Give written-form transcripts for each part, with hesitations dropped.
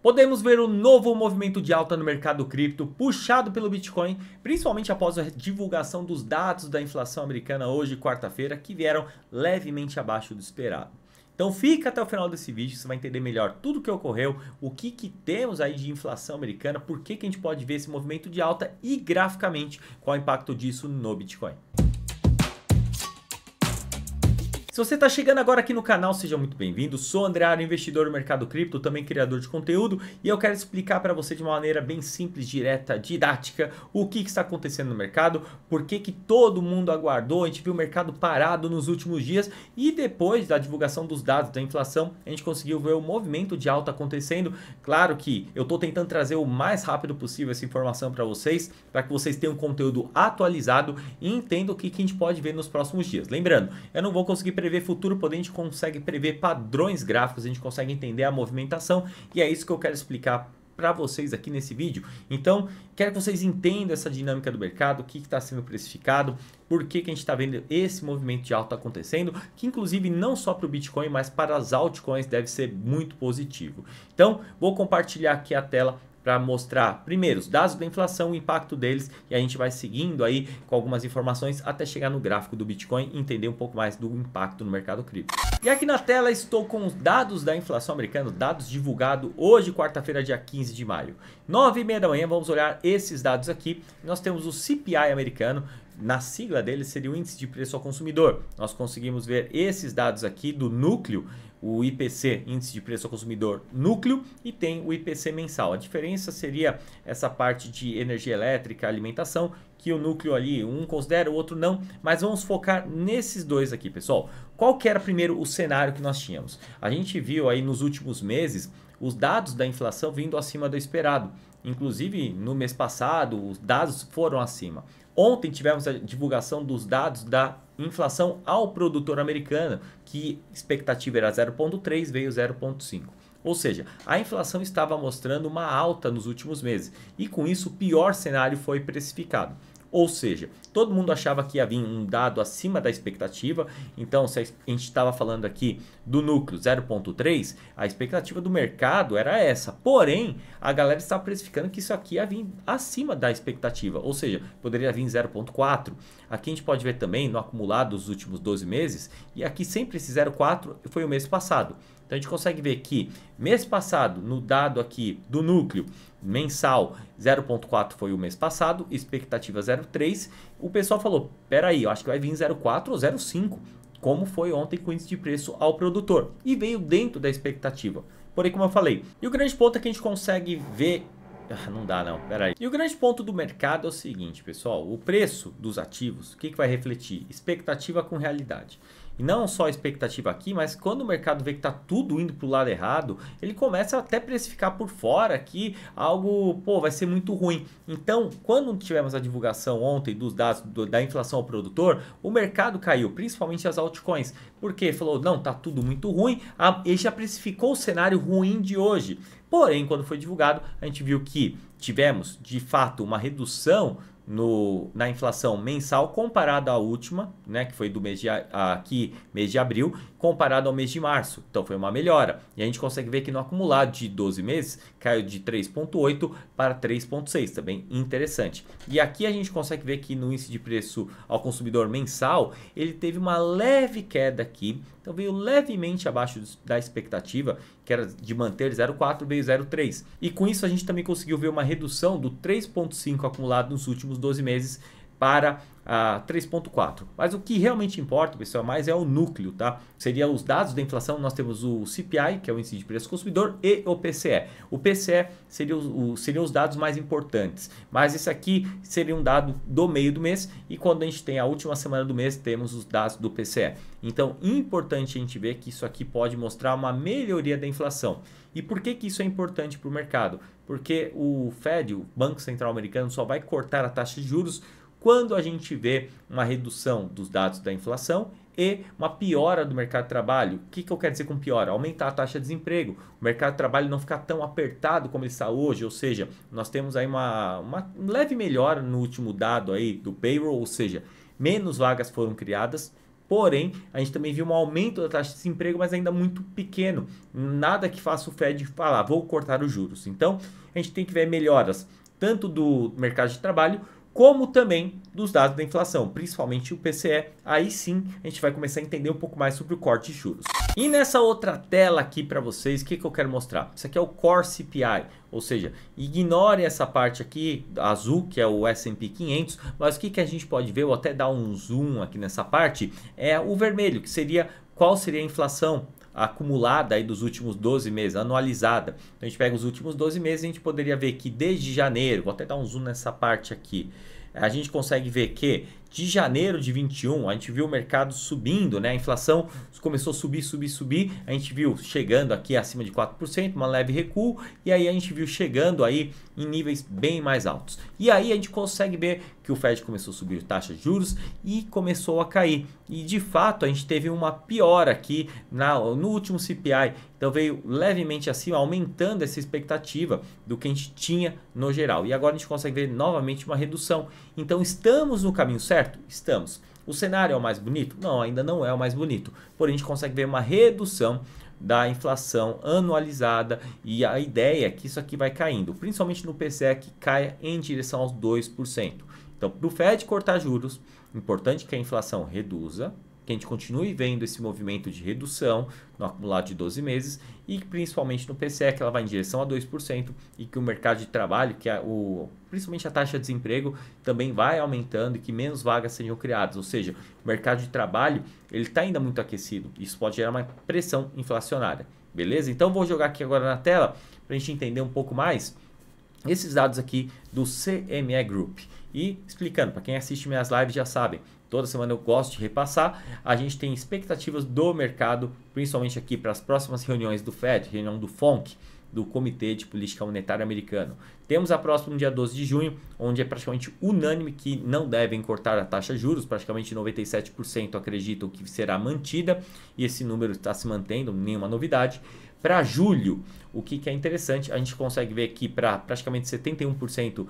Podemos ver um novo movimento de alta no mercado cripto puxado pelo Bitcoin, principalmente após a divulgação dos dados da inflação americana hoje, quarta-feira, que vieram levemente abaixo do esperado. Então fica até o final desse vídeo, você vai entender melhor tudo o que ocorreu, o que temos aí de inflação americana, por que a gente pode ver esse movimento de alta e graficamente qual é o impacto disso no Bitcoin. Se você está chegando agora aqui no canal, seja muito bem-vindo. Sou André Aro, investidor no mercado cripto, também criador de conteúdo, e eu quero explicar para você de uma maneira bem simples, direta, didática, o que está acontecendo no mercado, por que todo mundo aguardou, a gente viu o mercado parado nos últimos dias e depois da divulgação dos dados da inflação, a gente conseguiu ver o movimento de alta acontecendo. Claro que eu estou tentando trazer o mais rápido possível essa informação para que vocês tenham um conteúdo atualizado e entendam o que a gente pode ver nos próximos dias. Lembrando, eu não vou conseguir prever futuro, porém a gente consegue prever padrões gráficos, a gente consegue entender a movimentação e é isso que eu quero explicar para vocês aqui nesse vídeo. Então, quero que vocês entendam essa dinâmica do mercado, o que está sendo precificado, por que a gente está vendo esse movimento de alta acontecendo, que inclusive não só para o Bitcoin, mas para as altcoins deve ser muito positivo. Então, vou compartilhar aqui a tela para mostrar primeiro os dados da inflação, o impacto deles, e a gente vai seguindo aí com algumas informações até chegar no gráfico do Bitcoin e entender um pouco mais do impacto no mercado cripto. E aqui na tela estou com os dados da inflação americana, dados divulgados hoje, quarta-feira, dia 15 de maio. 9h30 da manhã, vamos olhar esses dados aqui. Nós temos o CPI americano, na sigla dele seria o Índice de Preço ao Consumidor. Nós conseguimos ver esses dados aqui do núcleo, o IPC, Índice de Preço ao Consumidor núcleo, e tem o IPC mensal. A diferença seria essa parte de energia elétrica, alimentação, que o núcleo ali, um considera, o outro não, mas vamos focar nesses dois aqui, pessoal. Qual que era primeiro o cenário que nós tínhamos? A gente viu aí nos últimos meses os dados da inflação vindo acima do esperado. Inclusive, no mês passado, os dados foram acima. Ontem tivemos a divulgação dos dados da inflação ao produtor americano, que expectativa era 0,3, veio 0,5. Ou seja, a inflação estava mostrando uma alta nos últimos meses e com isso o pior cenário foi precificado. Ou seja, todo mundo achava que ia vir um dado acima da expectativa, então se a gente estava falando aqui do núcleo 0,3, a expectativa do mercado era essa. Porém, a galera estava precificando que isso aqui ia vir acima da expectativa, ou seja, poderia vir 0,4. Aqui a gente pode ver também no acumulado dos últimos 12 meses, e aqui sempre esse 0,4 foi o mês passado. Então a gente consegue ver que mês passado, no dado aqui do núcleo mensal, 0,4 foi o mês passado, expectativa 0,3. O pessoal falou, peraí, eu acho que vai vir 0,4 ou 0,5, como foi ontem com o índice de preço ao produtor. E veio dentro da expectativa. Porém, como eu falei, e o grande ponto é que a gente consegue ver... não dá não, peraí. E o grande ponto do mercado é o seguinte, pessoal, o preço dos ativos, o que vai refletir? Expectativa com realidade. E não só a expectativa aqui, mas quando o mercado vê que está tudo indo para o lado errado, ele começa até a precificar por fora que algo, vai ser muito ruim. Então, quando tivemos a divulgação ontem dos dados da inflação ao produtor, o mercado caiu, principalmente as altcoins, porque falou, não, tá tudo muito ruim, ele já precificou o cenário ruim de hoje. Porém, quando foi divulgado, a gente viu que tivemos, de fato, uma redução na inflação mensal comparada à última, né, que foi do mês de abril, comparado ao mês de março. Então foi uma melhora. E a gente consegue ver que no acumulado de 12 meses caiu de 3,8 para 3,6, também interessante. E aqui a gente consegue ver que no índice de preço ao consumidor mensal, ele teve uma leve queda aqui, então veio levemente abaixo da expectativa, que era de manter 0,4, veio 0,3. E com isso a gente também conseguiu ver uma redução do 3,5 acumulado nos últimos 12 meses para 3,4. Mas o que realmente importa, pessoal, mais é o núcleo, tá? Seria os dados da inflação, nós temos o CPI, que é o Índice de Preço ao Consumidor, e o PCE. O PCE seriam os dados mais importantes, mas esse aqui seria um dado do meio do mês, e quando a gente tem a última semana do mês, temos os dados do PCE. Então, importante a gente ver que isso aqui pode mostrar uma melhoria da inflação. E por que isso é importante para o mercado? Porque o Fed, o Banco Central Americano, só vai cortar a taxa de juros quando a gente vê uma redução dos dados da inflação e uma piora do mercado de trabalho. O que eu quero dizer com piora? Aumentar a taxa de desemprego. O mercado de trabalho não ficar tão apertado como ele está hoje, ou seja, nós temos aí uma leve melhora no último dado aí do payroll, ou seja, menos vagas foram criadas. Porém, a gente também viu um aumento da taxa de desemprego, mas ainda muito pequeno. Nada que faça o Fed falar, vou cortar os juros. Então, a gente tem que ver melhoras tanto do mercado de trabalho, como também dos dados da inflação, principalmente o PCE. Aí sim a gente vai começar a entender um pouco mais sobre o corte de juros. E nessa outra tela aqui para vocês, o que eu quero mostrar? Isso aqui é o Core CPI, ou seja, ignore essa parte aqui azul, que é o S&P 500, mas o que a gente pode ver, eu vou até dar um zoom aqui nessa parte, é o vermelho, que seria qual seria a inflação acumulada aí dos últimos 12 meses, anualizada. Então a gente pega os últimos 12 meses e a gente poderia ver que desde janeiro, vou até dar um zoom nessa parte aqui, a gente consegue ver que de janeiro de 21 a gente viu o mercado subindo, né? A inflação começou a subir, a gente viu chegando aqui acima de 4%, uma leve recuo, e aí a gente viu chegando aí em níveis bem mais altos. E aí a gente consegue ver que o Fed começou a subir taxa de juros e começou a cair. E de fato a gente teve uma piora aqui no último CPI, então veio levemente acima, aumentando essa expectativa do que a gente tinha no geral. E agora a gente consegue ver novamente uma redução. Então estamos no caminho certo? Estamos. O cenário é o mais bonito? Não, ainda não é o mais bonito. Porém, a gente consegue ver uma redução da inflação anualizada e a ideia é que isso aqui vai caindo, principalmente no PCE, que caia em direção aos 2%. Então, para o Fed cortar juros, importante que a inflação reduza, que a gente continue vendo esse movimento de redução no acumulado de 12 meses e principalmente no PCE, que ela vai em direção a 2% e que o mercado de trabalho, que é principalmente a taxa de desemprego, também vai aumentando e que menos vagas sejam criadas. Ou seja, o mercado de trabalho ele está ainda muito aquecido. Isso pode gerar uma pressão inflacionária. Beleza? Então vou jogar aqui agora na tela para a gente entender um pouco mais esses dados aqui do CME Group. E explicando, para quem assiste minhas lives já sabem, toda semana eu gosto de repassar. A gente tem expectativas do mercado, principalmente aqui para as próximas reuniões do Fed, reunião do FONC, do Comitê de Política Monetária Americano. Temos a próxima no dia 12 de junho, onde é praticamente unânime que não devem cortar a taxa de juros, praticamente 97% acreditam que será mantida, e esse número está se mantendo, nenhuma novidade. Para julho, o que é interessante, a gente consegue ver que para praticamente 71%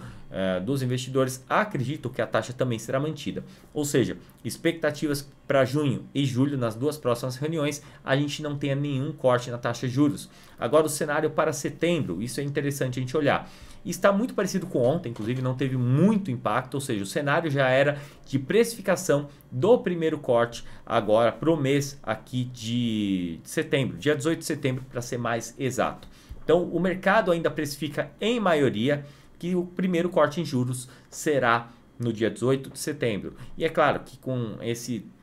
dos investidores acreditam que a taxa também será mantida. Ou seja, expectativas para junho e julho, nas duas próximas reuniões, a gente não tenha nenhum corte na taxa de juros. Agora o cenário para setembro, isso é interessante a gente olhar. Está muito parecido com ontem, inclusive não teve muito impacto, ou seja, o cenário já era de precificação do primeiro corte agora para o mês aqui de setembro, dia 18 de setembro para ser mais exato. Então o mercado ainda precifica em maioria que o primeiro corte em juros será no dia 18 de setembro. E é claro que com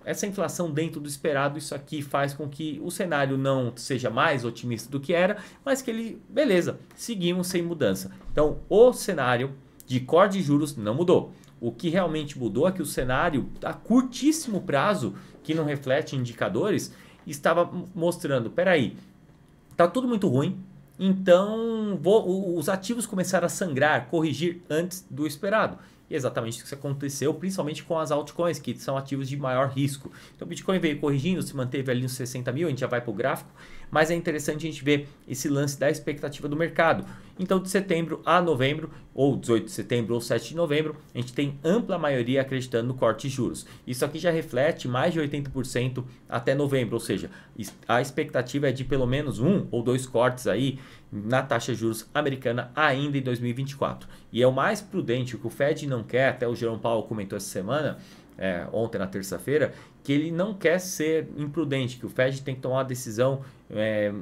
essa inflação dentro do esperado, isso aqui faz com que o cenário não seja mais otimista do que era, mas que ele, beleza, seguimos sem mudança. Então, o cenário de corte de juros não mudou. O que realmente mudou é que o cenário a curtíssimo prazo, que não reflete indicadores, estava mostrando, peraí, tá tudo muito ruim, então os ativos começaram a sangrar, corrigir antes do esperado. E exatamente isso que aconteceu, principalmente com as altcoins, que são ativos de maior risco. Então o Bitcoin veio corrigindo, se manteve ali nos 60 mil, a gente já vai para o gráfico, mas é interessante a gente ver esse lance da expectativa do mercado. Então de setembro a novembro, ou 18 de setembro ou 7 de novembro, a gente tem ampla maioria acreditando no corte de juros. Isso aqui já reflete mais de 80% até novembro, ou seja, a expectativa é de pelo menos 1 ou 2 cortes aí na taxa de juros americana ainda em 2024. E é o mais prudente, o que o Fed não quer, até o Jerome Powell comentou essa semana, ontem na terça-feira, que ele não quer ser imprudente, que o Fed tem que tomar uma decisão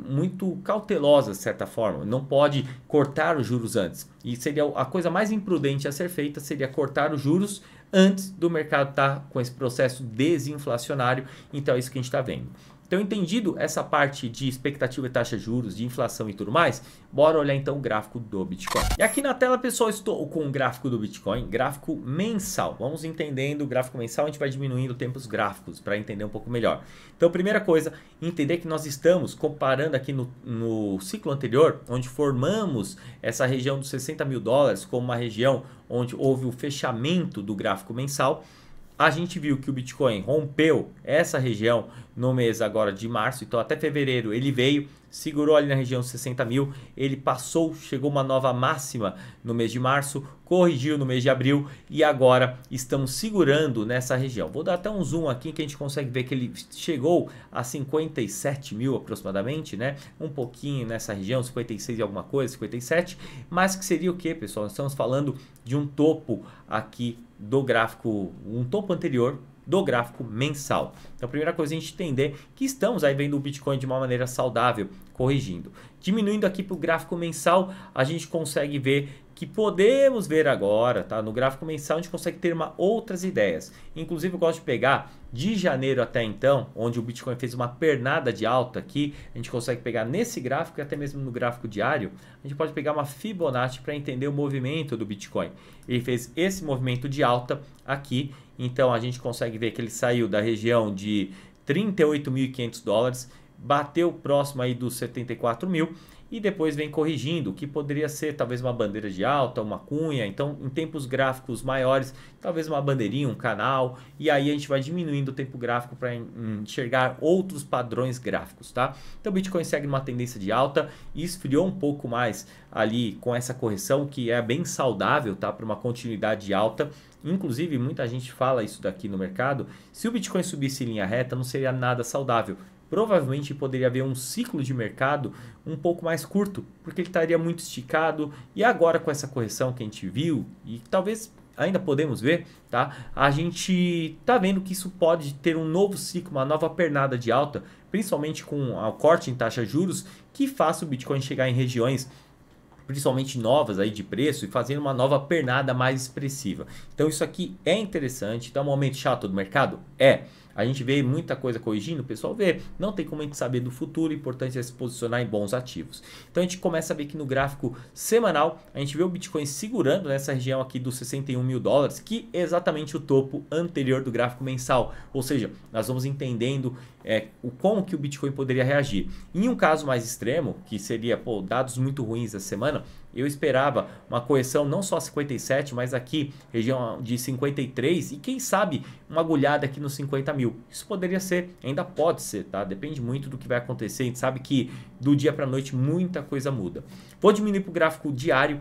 muito cautelosa, de certa forma. Não pode cortar os juros antes. E seria a coisa mais imprudente a ser feita, seria cortar os juros antes do mercado estar com esse processo desinflacionário. Então é isso que a gente está vendo. Então, entendido essa parte de expectativa de taxa de juros, de inflação e tudo mais, bora olhar então o gráfico do Bitcoin. E aqui na tela, pessoal, estou com o gráfico do Bitcoin, gráfico mensal. Vamos entendendo o gráfico mensal, a gente vai diminuindo tempos gráficos para entender um pouco melhor. Então, primeira coisa, entender que nós estamos comparando aqui no ciclo anterior, onde formamos essa região dos 60 mil dólares como uma região onde houve o fechamento do gráfico mensal. A gente viu que o Bitcoin rompeu essa região no mês agora de março, então até fevereiro ele veio segurou ali na região dos 60 mil, ele passou, chegou uma nova máxima no mês de março, corrigiu no mês de abril e agora estamos segurando nessa região. Vou dar até um zoom aqui que a gente consegue ver que ele chegou a 57 mil aproximadamente, né? Um pouquinho nessa região, 56 e alguma coisa, 57, mas que seria o que, pessoal? Nós estamos falando de um topo aqui do gráfico, um topo anterior do gráfico mensal. Então a primeira coisa é a gente entender que estamos aí vendo o Bitcoin de uma maneira saudável, corrigindo. Diminuindo aqui para o gráfico mensal, a gente consegue ver que podemos ver agora, tá? No gráfico mensal a gente consegue ter outras ideias. Inclusive eu gosto de pegar de janeiro até então, onde o Bitcoin fez uma pernada de alta aqui, a gente consegue pegar nesse gráfico e até mesmo no gráfico diário, a gente pode pegar uma Fibonacci para entender o movimento do Bitcoin. Ele fez esse movimento de alta aqui, então a gente consegue ver que ele saiu da região de 38.500 dólares, bateu próximo aí dos 74 mil e depois vem corrigindo, que poderia ser talvez uma bandeira de alta, uma cunha, então em tempos gráficos maiores, talvez uma bandeirinha, um canal, e aí a gente vai diminuindo o tempo gráfico para enxergar outros padrões gráficos, tá? Então o Bitcoin segue numa tendência de alta e esfriou um pouco mais ali com essa correção, que é bem saudável, tá? Para uma continuidade de alta. Inclusive, muita gente fala isso daqui no mercado, se o Bitcoin subisse em linha reta, não seria nada saudável. Provavelmente poderia haver um ciclo de mercado um pouco mais curto, porque ele estaria muito esticado. E agora com essa correção que a gente viu, e talvez ainda podemos ver, tá? A gente tá vendo que isso pode ter um novo ciclo, uma nova pernada de alta, principalmente com o corte em taxa de juros, que faça o Bitcoin chegar em regiões principalmente novas aí de preço e fazendo uma nova pernada mais expressiva. Então isso aqui é interessante. Então é um momento chato do mercado? É. A gente vê muita coisa corrigindo, o pessoal vê, não tem como a gente saber do futuro, o importante é se posicionar em bons ativos. Então a gente começa a ver que no gráfico semanal, a gente vê o Bitcoin segurando nessa região aqui dos 61 mil dólares, que é exatamente o topo anterior do gráfico mensal. Ou seja, nós vamos entendendo como que o Bitcoin poderia reagir. Em um caso mais extremo, que seria dados muito ruins essa semana, eu esperava uma correção não só a 57, mas aqui região de 53 e quem sabe uma agulhada aqui nos 50 mil. Isso poderia ser, ainda pode ser, tá? Depende muito do que vai acontecer. A gente sabe que do dia para a noite muita coisa muda. Vou diminuir para o gráfico diário.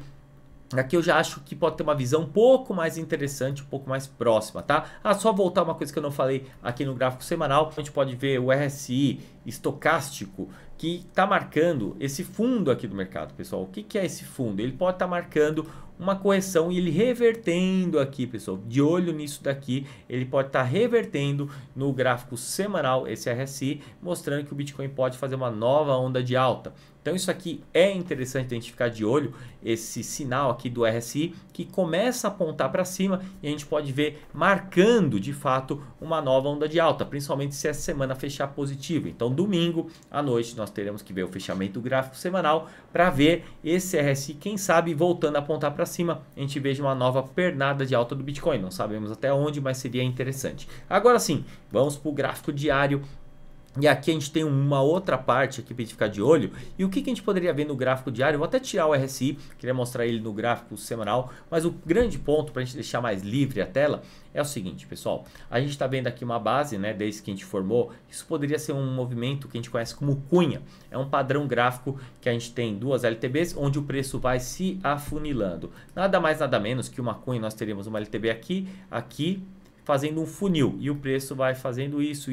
Aqui eu já acho que pode ter uma visão um pouco mais interessante, um pouco mais próxima, tá? Só voltar uma coisa que eu não falei aqui no gráfico semanal. A gente pode ver o RSI estocástico que está marcando esse fundo aqui do mercado, pessoal. O que é esse fundo? Ele pode estar marcando uma correção e ele revertendo aqui, pessoal. De olho nisso daqui, ele pode estar revertendo no gráfico semanal esse RSI, mostrando que o Bitcoin pode fazer uma nova onda de alta. Então isso aqui é interessante a gente ficar de olho, esse sinal aqui do RSI que começa a apontar para cima e a gente pode ver marcando de fato uma nova onda de alta, principalmente se essa semana fechar positivo. Então domingo à noite nós teremos que ver o fechamento do gráfico semanal para ver esse RSI, quem sabe voltando a apontar para cima, a gente veja uma nova pernada de alta do Bitcoin. Não sabemos até onde, mas seria interessante. Agora sim, vamos para o gráfico diário. E aqui a gente tem uma outra parte aqui para a gente ficar de olho. E o que a gente poderia ver no gráfico diário? Eu vou até tirar o RSI, queria mostrar ele no gráfico semanal. Mas o grande ponto para a gente deixar mais livre a tela é o seguinte, pessoal. A gente está vendo aqui uma base, né, desde que a gente formou. Isso poderia ser um movimento que a gente conhece como cunha. É um padrão gráfico que a gente tem duas LTBs, onde o preço vai se afunilando. Nada mais, nada menos que uma cunha. Nós teríamos uma LTB aqui, fazendo um funil e o preço vai fazendo isso,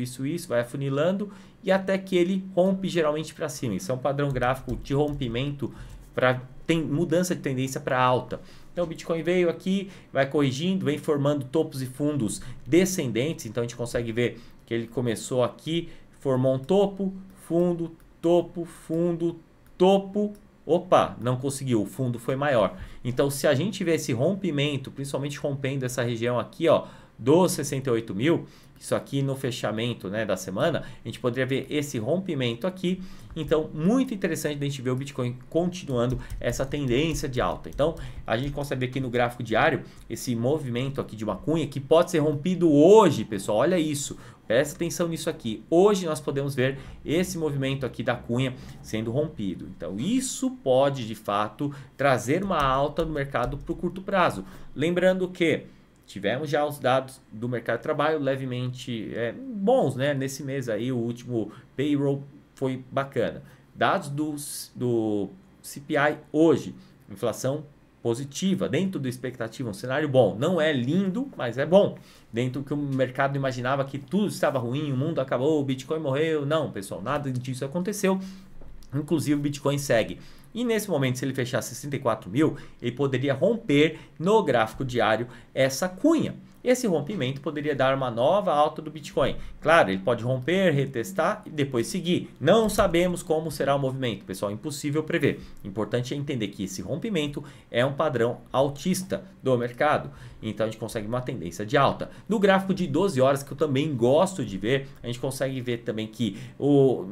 vai afunilando e até que ele rompe geralmente para cima. Isso é um padrão gráfico de rompimento para mudança de tendência para alta. Então o Bitcoin veio aqui, vai corrigindo, vem formando topos e fundos descendentes. Então a gente consegue ver que ele começou aqui, formou um topo, fundo, topo, fundo, topo. Opa, não conseguiu, o fundo foi maior. Então se a gente vê esse rompimento, principalmente rompendo essa região aqui, ó, dos 68 mil, isso aqui no fechamento, né, da semana, a gente poderia ver esse rompimento aqui. Então, muito interessante a gente ver o Bitcoin continuando essa tendência de alta. Então, a gente consegue ver aqui no gráfico diário esse movimento aqui de uma cunha que pode ser rompido hoje, pessoal. Olha isso, presta atenção nisso aqui. Hoje nós podemos ver esse movimento aqui da cunha sendo rompido. Então, isso pode, de fato, trazer uma alta no mercado para o curto prazo. Lembrando que tivemos já os dados do mercado de trabalho levemente bons, né? Nesse mês aí, o último payroll foi bacana. dados do CPI hoje, inflação positiva, dentro da expectativa, um cenário bom. Não é lindo, mas é bom. Dentro do que o mercado imaginava que tudo estava ruim, o mundo acabou, o Bitcoin morreu. Não, pessoal, nada disso aconteceu. Inclusive o Bitcoin segue. E nesse momento, se ele fechar 64 mil, ele poderia romper no gráfico diário essa cunha. Esse rompimento poderia dar uma nova alta do Bitcoin. Claro, ele pode romper, retestar e depois seguir. Não sabemos como será o movimento, pessoal, impossível prever. Importante é entender que esse rompimento é um padrão altista do mercado. Então a gente consegue uma tendência de alta. No gráfico de 12 horas, que eu também gosto de ver, a gente consegue ver também que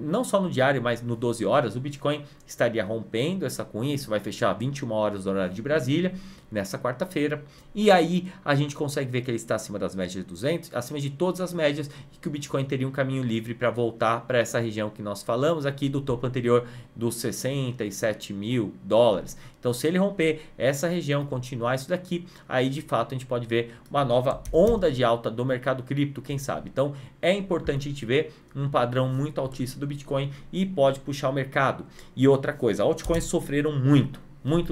não só no diário, mas no 12 horas, o Bitcoin estaria rompendo essa cunha. Isso vai fechar 21 horas do horário de Brasília, nessa quarta-feira. E aí a gente consegue ver que ele está acima das médias de 200, acima de todas as médias, e que o Bitcoin teria um caminho livre para voltar para essa região que nós falamos aqui do topo anterior dos 67 mil dólares. Então, se ele romper essa região, continuar isso daqui, aí de fato a gente pode ver uma nova onda de alta do mercado cripto, quem sabe. Então, é importante a gente ver um padrão muito altista do Bitcoin e pode puxar o mercado. E outra coisa, altcoins sofreram muito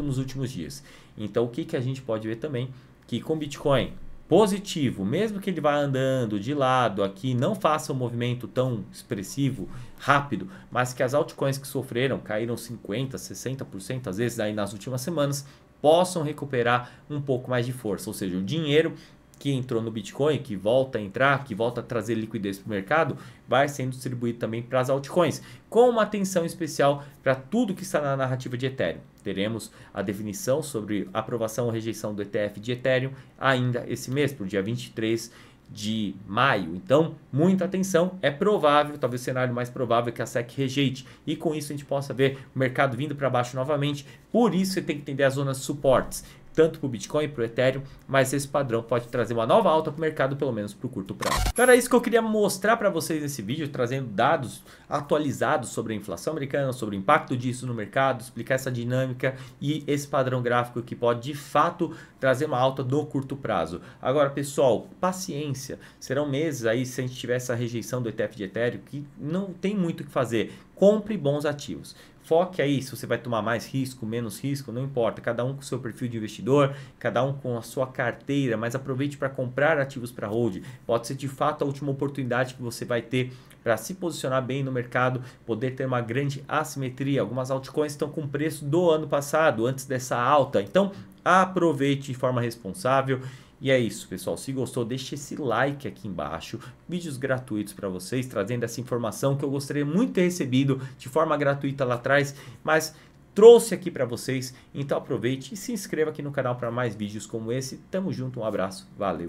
nos últimos dias. Então, o que a gente pode ver também? Que com Bitcoin positivo, mesmo que ele vá andando de lado aqui, não faça um movimento tão expressivo, rápido, mas que as altcoins que sofreram, caíram 50%, 60% às vezes aí nas últimas semanas, possam recuperar um pouco mais de força. Ou seja, o dinheiro que entrou no Bitcoin, que volta a entrar, que volta a trazer liquidez para o mercado, vai sendo distribuído também para as altcoins, com uma atenção especial para tudo que está na narrativa de Ethereum. Teremos a definição sobre aprovação ou rejeição do ETF de Ethereum ainda esse mês, para o dia 23 de maio. Então, muita atenção. É provável, talvez o cenário mais provável é que a SEC rejeite. E com isso a gente possa ver o mercado vindo para baixo novamente. Por isso você tem que entender as zonas de suportes, tanto para o Bitcoin e para o Ethereum, mas esse padrão pode trazer uma nova alta para o mercado, pelo menos para o curto prazo. Então era isso que eu queria mostrar para vocês nesse vídeo, trazendo dados atualizados sobre a inflação americana, sobre o impacto disso no mercado, explicar essa dinâmica e esse padrão gráfico que pode de fato trazer uma alta no curto prazo. Agora, pessoal, paciência, serão meses aí se a gente tiver essa rejeição do ETF de Ethereum, que não tem muito o que fazer. Compre bons ativos. Foque aí se você vai tomar mais risco, menos risco, não importa. Cada um com o seu perfil de investidor, cada um com a sua carteira, mas aproveite para comprar ativos para hold. Pode ser de fato a última oportunidade que você vai ter para se posicionar bem no mercado, poder ter uma grande assimetria. Algumas altcoins estão com preço do ano passado, antes dessa alta. Então, aproveite de forma responsável. E é isso, pessoal. Se gostou, deixe esse like aqui embaixo. Vídeos gratuitos para vocês, trazendo essa informação que eu gostaria muito de ter recebido de forma gratuita lá atrás, mas trouxe aqui para vocês. Então aproveite e se inscreva aqui no canal para mais vídeos como esse. Tamo junto, um abraço, valeu!